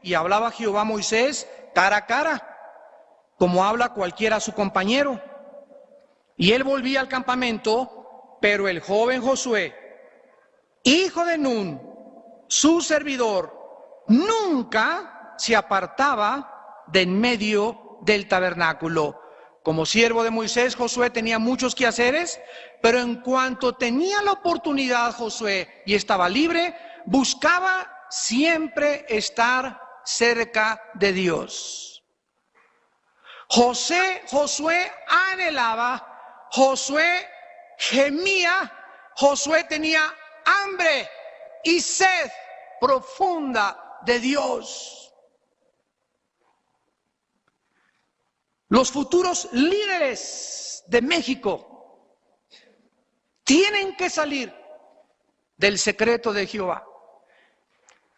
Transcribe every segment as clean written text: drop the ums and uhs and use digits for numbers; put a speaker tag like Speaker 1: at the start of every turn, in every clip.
Speaker 1: y hablaba Jehová a Moisés cara a cara, como habla cualquiera a su compañero. Y él volvía al campamento, pero el joven Josué, hijo de Nun, su servidor, nunca se apartaba de en medio del tabernáculo. Como siervo de Moisés, Josué tenía muchos quehaceres, pero en cuanto tenía la oportunidad Josué y estaba libre, buscaba siempre estar cerca de Dios. Josué anhelaba, Josué gemía, Josué tenía hambre y sed profunda de Dios. Los futuros líderes de México tienen que salir del secreto de Jehová.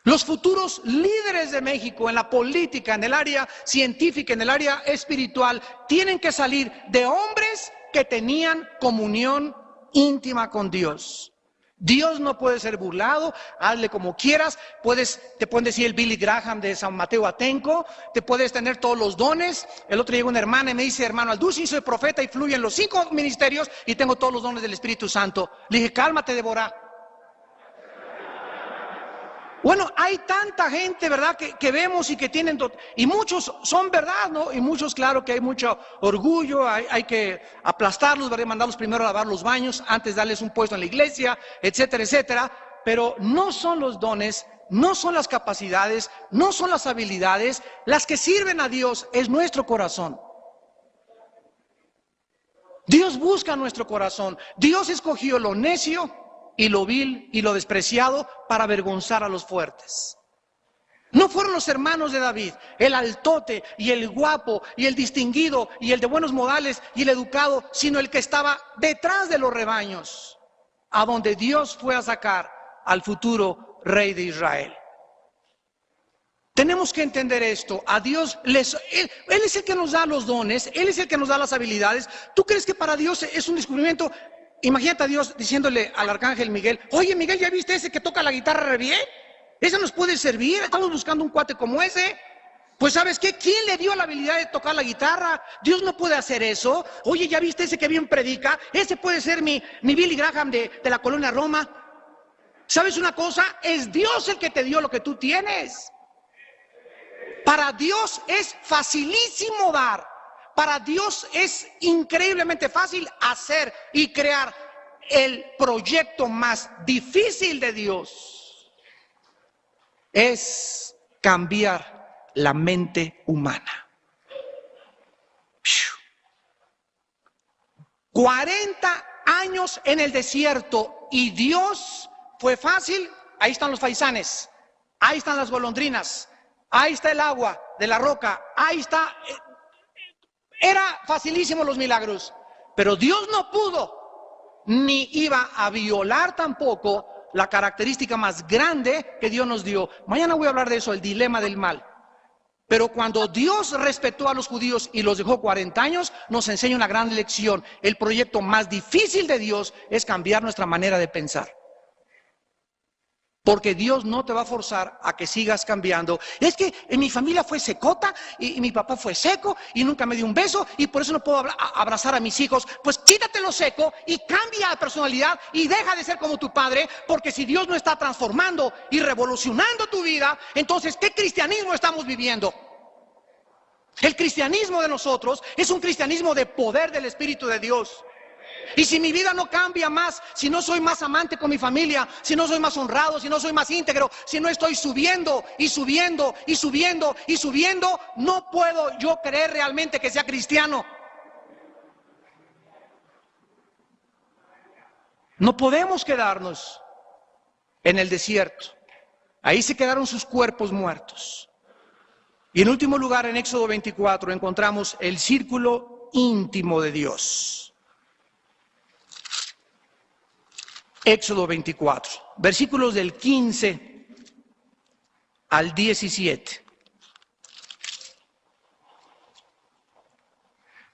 Speaker 1: Los futuros líderes de México en la política, en el área científica, en el área espiritual, tienen que salir de hombres que tenían comunión íntima con Dios. Dios no puede ser burlado, hazle como quieras, te pueden decir el Billy Graham de San Mateo Atenco, te puedes tener todos los dones. El otro día llegó una hermana y me dice, hermano Alducin, soy profeta y fluyen los 5 ministerios y tengo todos los dones del Espíritu Santo. Le dije, cálmate, Débora. Bueno, hay tanta gente, ¿verdad?, que vemos y que tienen, y muchos son verdad, ¿no? Y muchos, claro que hay mucho orgullo, hay que aplastarlos, ¿verdad?, mandarlos primero a lavar los baños, antes darles un puesto en la iglesia, etcétera, etcétera. Pero no son los dones, no son las capacidades, no son las habilidades, las que sirven a Dios, es nuestro corazón. Dios busca nuestro corazón. Dios escogió lo necio y lo vil y lo despreciado para avergonzar a los fuertes. No fueron los hermanos de David, el altote y el guapo y el distinguido y el de buenos modales y el educado, sino el que estaba detrás de los rebaños, a donde Dios fue a sacar al futuro rey de Israel. Tenemos que entender esto. A Dios, Él es el que nos da los dones, Él es el que nos da las habilidades. ¿Tú crees que para Dios es un descubrimiento? Imagínate a Dios diciéndole al arcángel Miguel, oye Miguel, ¿ya viste ese que toca la guitarra re bien? ¿Ese nos puede servir? Estamos buscando un cuate como ese. Pues ¿sabes qué? ¿Quién le dio la habilidad de tocar la guitarra? Dios no puede hacer eso. Oye, ¿ya viste ese que bien predica? Ese puede ser mi Billy Graham de la colonia Roma. ¿Sabes una cosa? Es Dios el que te dio lo que tú tienes. Para Dios es facilísimo dar. Para Dios es increíblemente fácil hacer y crear. El proyecto más difícil de Dios es cambiar la mente humana. 40 años en el desierto y Dios fue fácil. Ahí están los faisanes, ahí están las golondrinas, ahí está el agua de la roca, ahí está. Era facilísimo los milagros, pero Dios no pudo, ni iba a violar tampoco la característica más grande que Dios nos dio. Mañana voy a hablar de eso, el dilema del mal. Pero cuando Dios respetó a los judíos y los dejó 40 años, nos enseña una gran lección. El proyecto más difícil de Dios es cambiar nuestra manera de pensar. Porque Dios no te va a forzar a que sigas cambiando. Es que en mi familia fue secota y mi papá fue seco y nunca me dio un beso y por eso no puedo abrazar a mis hijos. Pues quítate lo seco y cambia la personalidad y deja de ser como tu padre, porque si Dios no está transformando y revolucionando tu vida, entonces ¿qué cristianismo estamos viviendo? El cristianismo de nosotros es un cristianismo de poder del Espíritu de Dios. Y si mi vida no cambia más, si no soy más amante con mi familia, si no soy más honrado, si no soy más íntegro, si no estoy subiendo y subiendo y subiendo y subiendo, no puedo yo creer realmente que sea cristiano. No podemos quedarnos en el desierto. Ahí se quedaron sus cuerpos muertos. Y en último lugar, en Éxodo 24, encontramos el círculo íntimo de Dios. Éxodo 24, versículos del 15 al 17.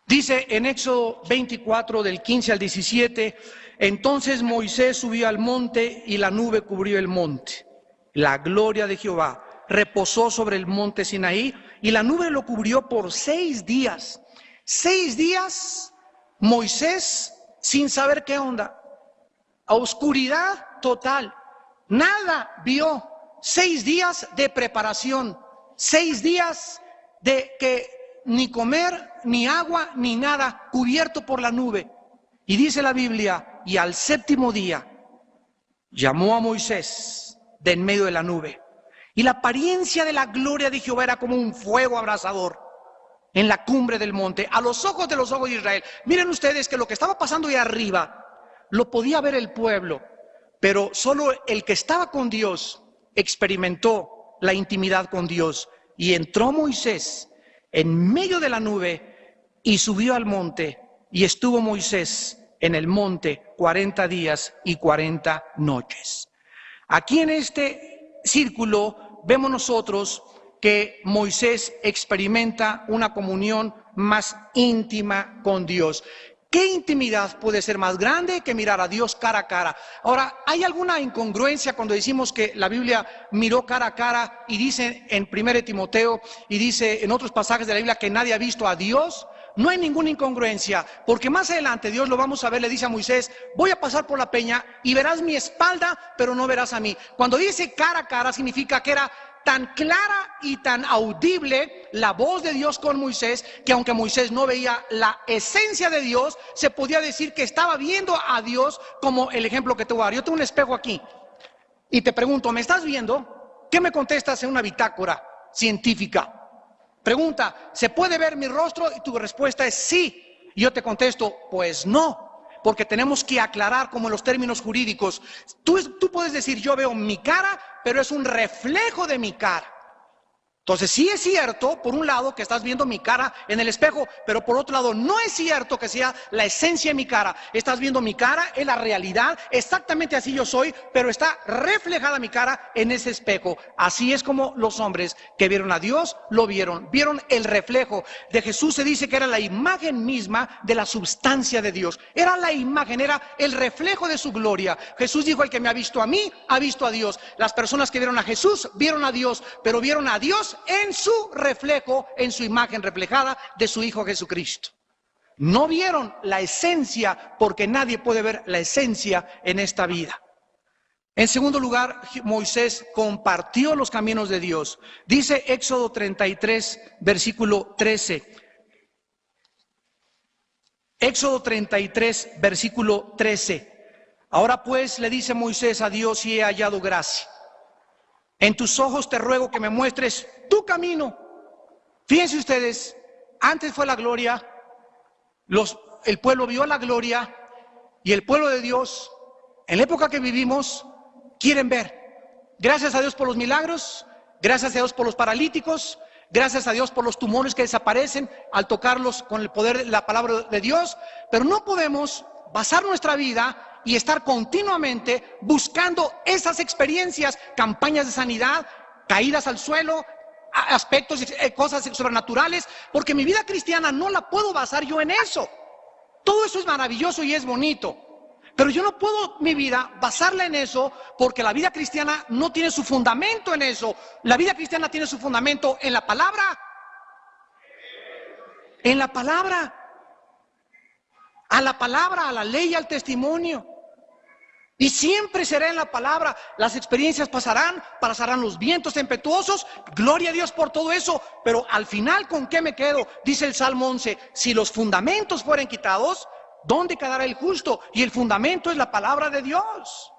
Speaker 1: Dice en Éxodo 24, del 15 al 17, entonces Moisés subió al monte y la nube cubrió el monte. La gloria de Jehová reposó sobre el monte Sinaí y la nube lo cubrió por 6 días. 6 días Moisés sin saber qué onda, a oscuridad total, nada vio. 6 días de preparación, 6 días de que ni comer, ni agua, ni nada, cubierto por la nube. Y dice la Biblia, y al 7º día llamó a Moisés de en medio de la nube. Y la apariencia de la gloria de Jehová era como un fuego abrasador en la cumbre del monte, a los ojos de Israel. Miren ustedes que lo que estaba pasando ahí arriba lo podía ver el pueblo, pero solo el que estaba con Dios experimentó la intimidad con Dios. Y entró Moisés en medio de la nube y subió al monte, y estuvo Moisés en el monte 40 días y 40 noches. Aquí en este círculo vemos nosotros que Moisés experimenta una comunión más íntima con Dios. ¿Qué intimidad puede ser más grande que mirar a Dios cara a cara? Ahora, ¿hay alguna incongruencia cuando decimos que la Biblia miró cara a cara y dice en 1 Timoteo y dice en otros pasajes de la Biblia que nadie ha visto a Dios? No hay ninguna incongruencia, porque más adelante Dios, lo vamos a ver, le dice a Moisés, voy a pasar por la peña y verás mi espalda, pero no verás a mí. Cuando dice cara a cara significa que era tan clara y tan audible la voz de Dios con Moisés, que aunque Moisés no veía la esencia de Dios, se podía decir que estaba viendo a Dios, como el ejemplo que te voy a dar. Yo tengo un espejo aquí y te pregunto, ¿me estás viendo? ¿Qué me contestas en una bitácora científica? Pregunta, ¿se puede ver mi rostro? Y tu respuesta es sí. Y yo te contesto, pues no, porque tenemos que aclarar como en los términos jurídicos. Tú puedes decir, yo veo mi cara, pero es un reflejo de mi cara. Entonces sí es cierto, por un lado, que estás viendo mi cara en el espejo, pero por otro lado, no es cierto que sea la esencia de mi cara. Estás viendo mi cara, es la realidad, exactamente así yo soy, pero está reflejada mi cara en ese espejo. Así es como los hombres que vieron a Dios, lo vieron el reflejo. De Jesús se dice que era la imagen misma de la substancia de Dios. Era la imagen, era el reflejo de su gloria. Jesús dijo, el que me ha visto a mí, ha visto a Dios. Las personas que vieron a Jesús, vieron a Dios, pero vieron a Dios en su reflejo, en su imagen reflejada de su Hijo Jesucristo. No vieron la esencia, porque nadie puede ver la esencia en esta vida. En segundo lugar, Moisés compartió los caminos de Dios. Dice Éxodo 33, versículo 13. Éxodo 33, versículo 13. Ahora pues le dice Moisés a Dios, si he hallado gracia en tus ojos, te ruego que me muestres tu camino. Fíjense ustedes, antes fue la gloria, el pueblo vio la gloria, y el pueblo de Dios, en la época que vivimos, quieren ver. Gracias a Dios por los milagros, gracias a Dios por los paralíticos, gracias a Dios por los tumores que desaparecen al tocarlos con el poder de la palabra de Dios, pero no podemos basar nuestra vida y estar continuamente buscando esas experiencias, campañas de sanidad, caídas al suelo, aspectos, cosas sobrenaturales, porque mi vida cristiana no la puedo basar yo en eso. Todo eso es maravilloso y es bonito, pero yo no puedo mi vida basarla en eso, porque la vida cristiana no tiene su fundamento en eso. La vida cristiana tiene su fundamento en la palabra. En la palabra. A la palabra, a la ley, al testimonio. Y siempre será en la palabra. Las experiencias pasarán los vientos tempestuosos, gloria a Dios por todo eso, pero al final, ¿con qué me quedo? Dice el Salmo 11, si los fundamentos fueren quitados, ¿dónde quedará el justo? Y el fundamento es la palabra de Dios.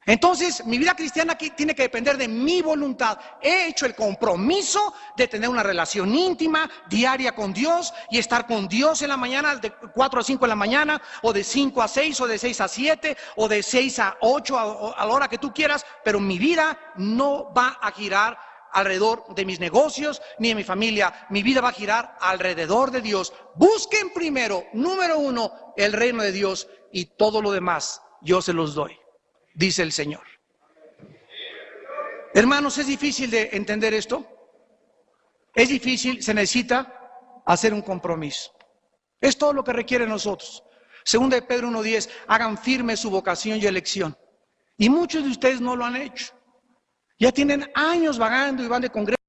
Speaker 1: Entonces, mi vida cristiana aquí tiene que depender de mi voluntad. He hecho el compromiso de tener una relación íntima, diaria con Dios, y estar con Dios en la mañana, de 4 a 5 de la mañana, o de 5 a 6, o de 6 a 7, o de 6 a 8, a la hora que tú quieras, pero mi vida no va a girar alrededor de mis negocios, ni de mi familia. Mi vida va a girar alrededor de Dios. Busquen primero, número 1, el reino de Dios, y todo lo demás yo se los doy, dice el Señor. Hermanos, ¿es difícil de entender esto? Es difícil, se necesita hacer un compromiso. Es todo lo que requiere nosotros. Segunda de Pedro 1:10, hagan firme su vocación y elección. Y muchos de ustedes no lo han hecho. Ya tienen años vagando y van de congreso